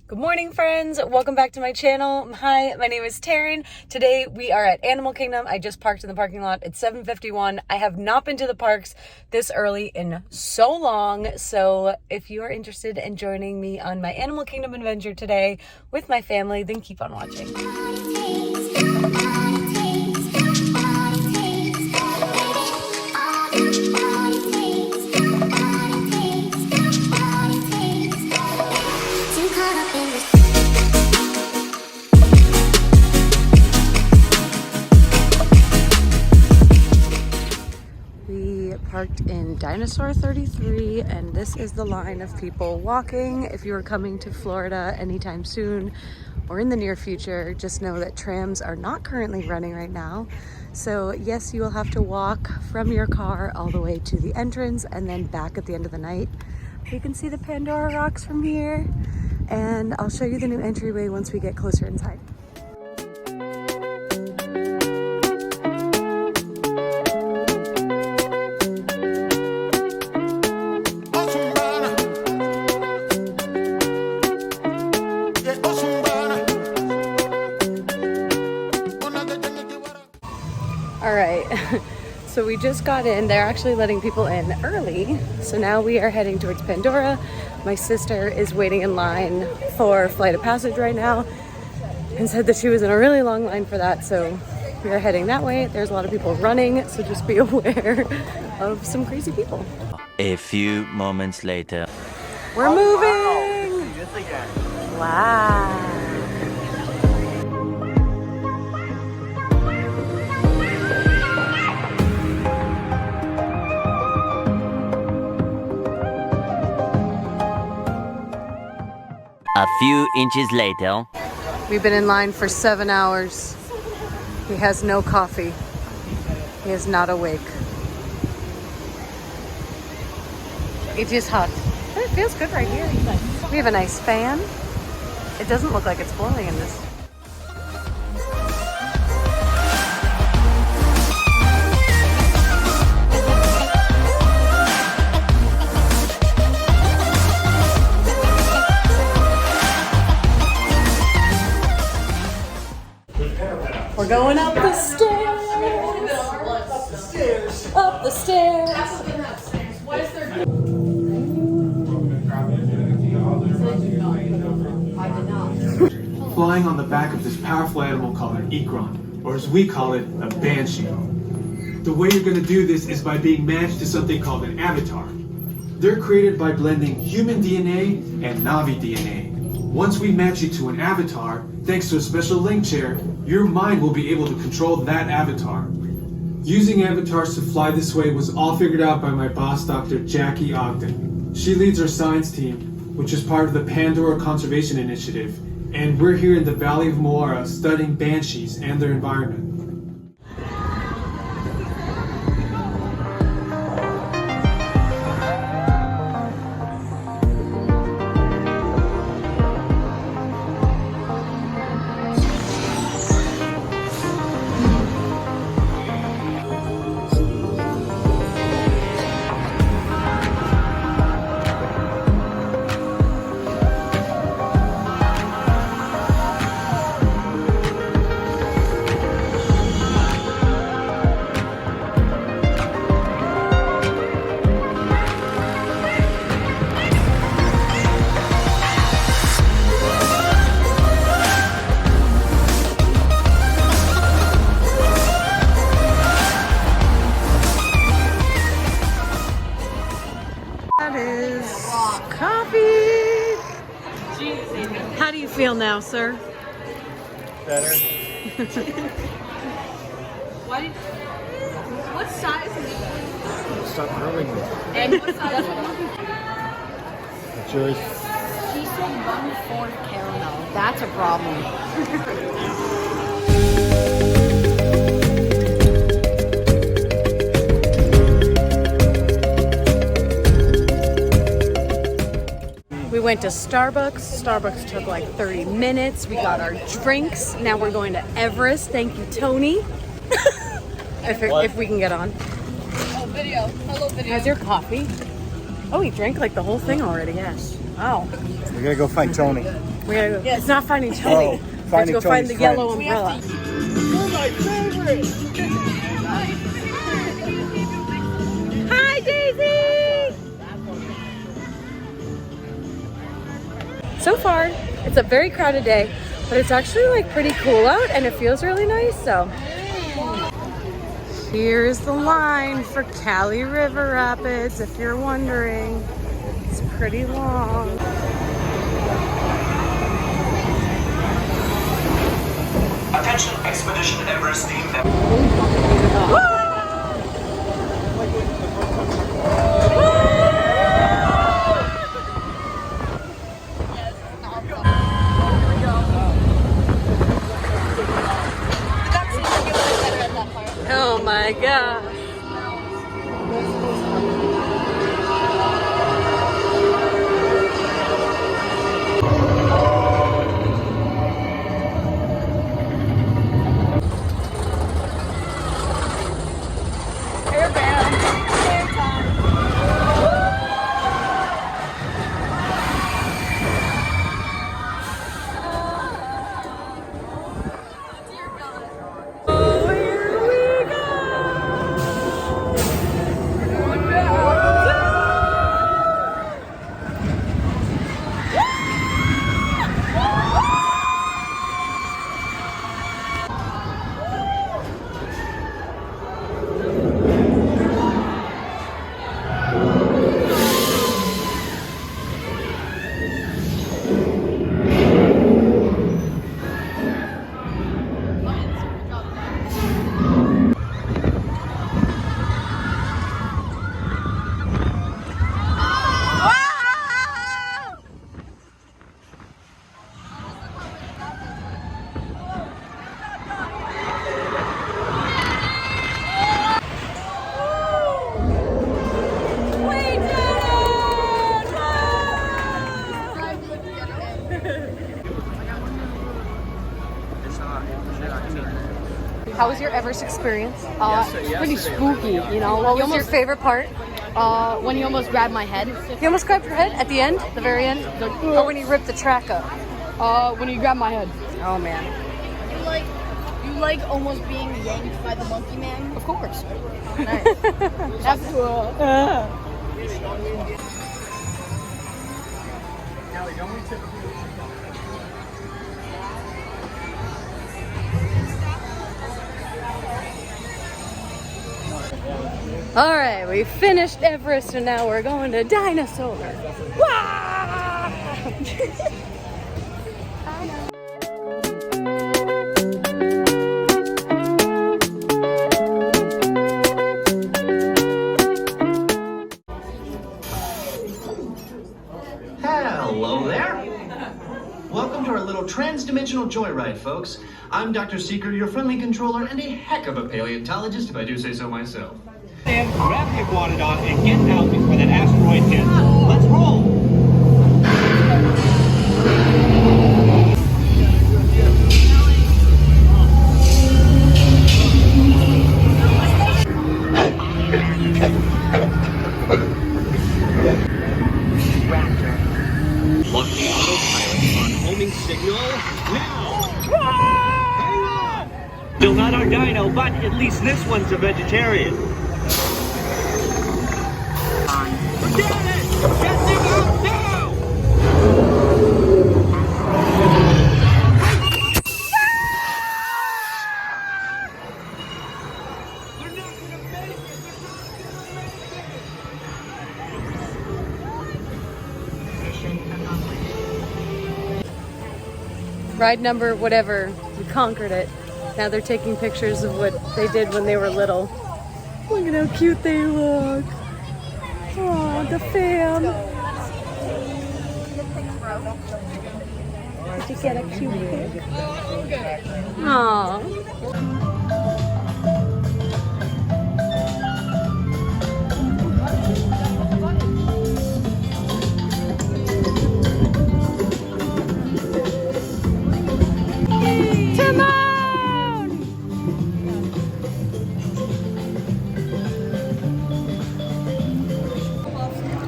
Good morning, friends. Welcome back to my channel. Hi, my name is Taryn. Today we are at Animal Kingdom. I just parked in the parking lot. It's 7:51. I have not been to the parks this early in so long. So if you are interested in joining me on my Animal Kingdom adventure today with my family, then keep on watching. Parked in Dinosaur 33, and this is the line of people walking. If you are coming to Florida anytime soon or in the near future, just know that trams are not currently running right now. So yes, you will have to walk from your car all the way to the entrance and then back at the end of the night. You can see the Pandora rocks from here, and I'll show you the new entryway once we get closer inside. All right, so we just got in. They're actually letting people in early. So now we are heading towards Pandora. My sister is waiting in line for Flight of Passage right now and said that she was in a really long line for that. So we are heading that way. There's a lot of people running, so just be aware of some crazy people. A few moments later. We're moving! Wow. A few inches later. We've been in line for 7 hours. He has no coffee. He is not awake. It is hot. It feels good right here. We have a nice fan. It doesn't look like it's blowing in this. We're going up the stairs. Up the stairs. What is there? Flying on the back of this powerful animal called an ikron, or as we call it, a Banshee. The way you're going to do this is by being matched to something called an avatar. They're created by blending human DNA and Navi DNA. Once we match you to an avatar, thanks to a special link chair, your mind will be able to control that avatar. Using avatars to fly this way was all figured out by my boss, Dr. Jackie Ogden. She leads our science team, which is part of the Pandora Conservation Initiative, and we're here in the Valley of Moara studying banshees and their environment. How do you feel now, sir? Better. What size is it? Stop hurling me. And what size is it? It's yours. She said 1/4 caramel. That's a problem. We went to Starbucks. Starbucks took like 30 minutes. We got our drinks. Now we're going to Everest. Thank you, Tony. if we can get on. Oh, video. Hello, video. How's your coffee? Oh, he drank like the whole thing already. Yes. Wow. We're gonna go find Tony. We gotta go. It's not finding Tony. We have to go find the yellow umbrella. You're my favorite! Hi, Daisy! So far, it's a very crowded day, but it's actually like pretty cool out and it feels really nice, so. Here's the line for Cali River Rapids, if you're wondering. It's pretty long. Attention Expedition Everest team. Oh my god. How was your Everest experience? Pretty spooky, you know. What was your favorite part? When he almost grabbed my head. You almost grabbed your head at the end, the very end? Or when he ripped the track up? When he grabbed my head. Oh man. You like almost being yanked by the monkey man? Of course. Nice. That's cool. All right, we finished Everest and now we're going to Dinosaur. Wah! Hello there. Welcome to our little trans-dimensional joyride, folks. I'm Dr. Seeker, your friendly controller, and a heck of a paleontologist, if I do say so myself. Sam, grab the iguanodon and get out before that asteroid hits. Let's roll! Lock the autopilot on homing signal now! Hang on! Still not our dino, but at least this one's a vegetarian. Forget it! Get them out now! They're not gonna make it! Ride number whatever, we conquered it. Now they're taking pictures of what they did when they were little. Look at how cute they look. Oh, the fam. Did you get a cute pic? Aw.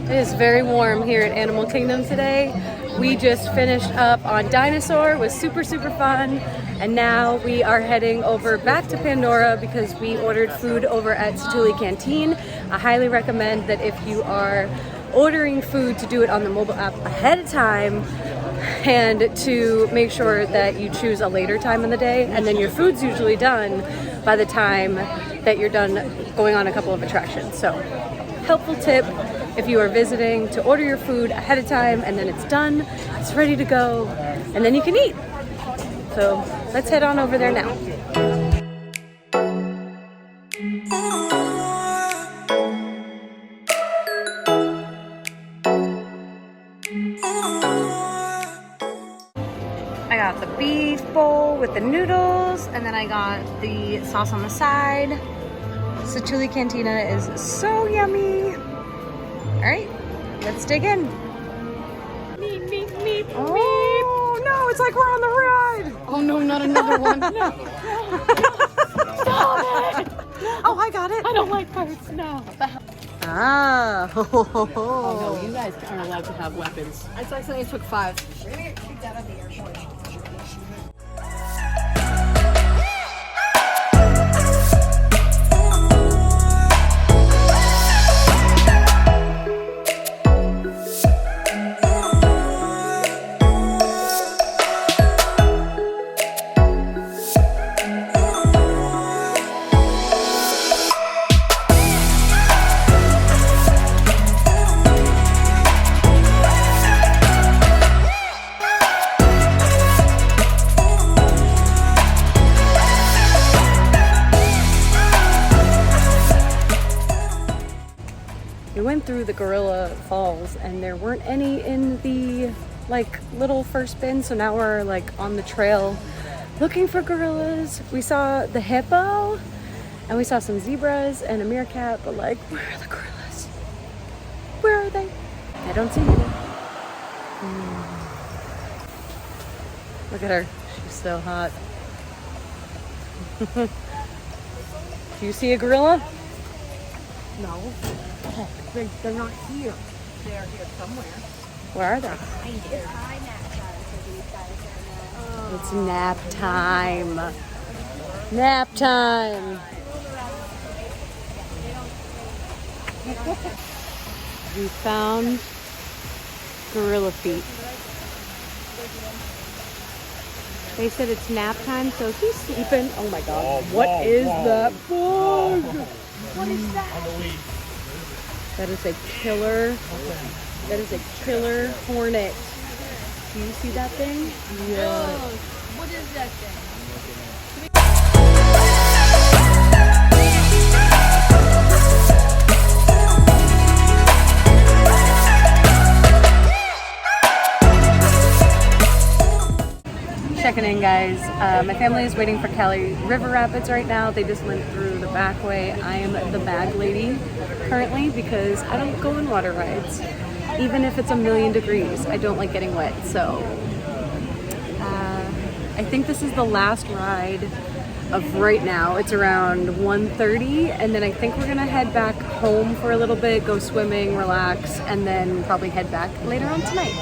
It is very warm here at Animal Kingdom today. We just finished up on Dinosaur. It was super, super fun. And now we are heading over back to Pandora because we ordered food over at Satuli Canteen. I highly recommend that if you are ordering food to do it on the mobile app ahead of time and to make sure that you choose a later time in the day, and then your food's usually done by the time that you're done going on a couple of attractions. So, helpful tip if you are visiting to order your food ahead of time and then it's done, it's ready to go, and then you can eat. So let's head on over there now. I got the beef bowl with the noodles, and then I got the sauce on the side. Satuli Cantina is so yummy. All right, let's dig in. Meep, meep, meep, oh, no, it's like we're on the ride. Oh no, not another one. No. Stop it. Oh, I got it. I don't like parts now. Ah. Oh no, you guys aren't allowed to have weapons. I accidentally took 5. We're gonna get kicked out of the airport. We went through the gorilla falls and there weren't any in the like little first bin, so now we're like on the trail looking for gorillas. We saw the hippo and we saw some zebras and a meerkat, but like, where are the gorillas? Where are they? I don't see any. Look at her, she's so hot. Do you see a gorilla? No. Oh, they're not here. They're here somewhere. Where are they? It's nap time. Nap time. We found gorilla feet. They said it's nap time, so he's sleeping. Oh my god. What is that bug? What is that? That is a killer. That is a killer hornet. Do you see that thing? Yeah. What is that thing? Checking in, guys. My family is waiting for Cali River Rapids right now. They just went through the back way. I am the bag lady currently because I don't go in water rides. Even if it's 1,000,000 degrees, I don't like getting wet. So I think this is the last ride of right now. It's around 1:30, and then I think we're gonna head back home for a little bit, go swimming, relax, and then probably head back later on tonight.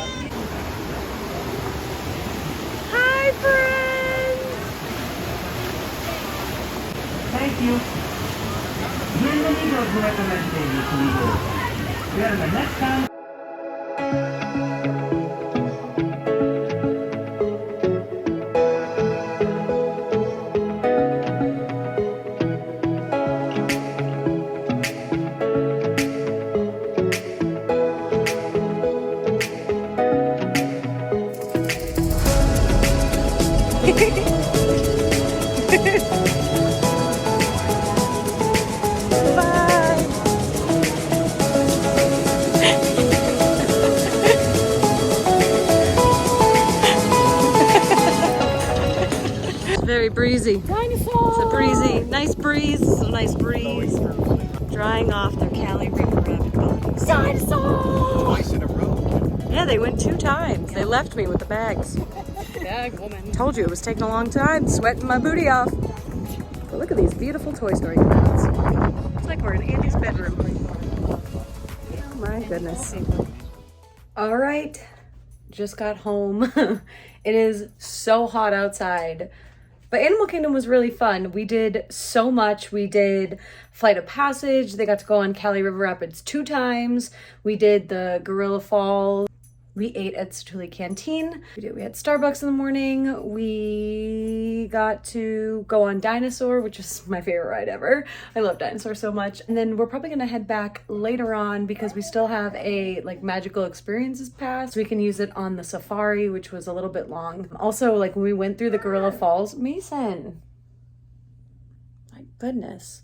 Hi, friends! Thank you. You're the leader of the recommendation, Mr. Leader. Better the next time. Very breezy. Dinosaur! It's a breezy, nice breeze. It's a nice breeze. Drying off their Cali River Rapid bags. Dinosaur! Twice in a row. Yeah, they went 2 times. They left me with the bags. Bag woman. Told you it was taking a long time, sweating my booty off. But look at these beautiful Toy Story clouds. It's like we're in Andy's bedroom. Oh my goodness. All right, just got home. It is so hot outside. But Animal Kingdom was really fun. We did so much. We did Flight of Passage. They got to go on Cali River Rapids 2 times. We did the Gorilla Falls. We ate at Satuli Canteen. We had Starbucks in the morning. We got to go on Dinosaur, which is my favorite ride ever. I love Dinosaur so much. And then we're probably gonna head back later on because we still have a like magical experiences pass. We can use it on the safari, which was a little bit long. Also, like when we went through the Gorilla Falls, Mason, my goodness.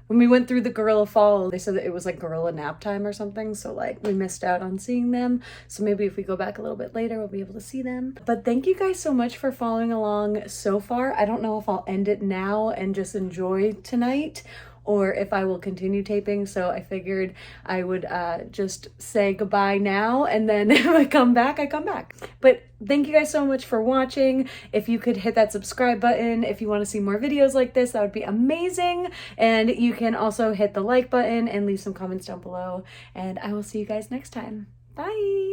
When we went through the Gorilla Falls, they said that it was like gorilla nap time or something. So like we missed out on seeing them. So maybe if we go back a little bit later, we'll be able to see them. But thank you guys so much for following along so far. I don't know if I'll end it now and just enjoy tonight or if I will continue taping. So I figured I would just say goodbye now, and then if I come back, I come back. But thank you guys so much for watching. If you could hit that subscribe button, if you want to see more videos like this, that would be amazing. And you can also hit the like button and leave some comments down below. And I will see you guys next time. Bye.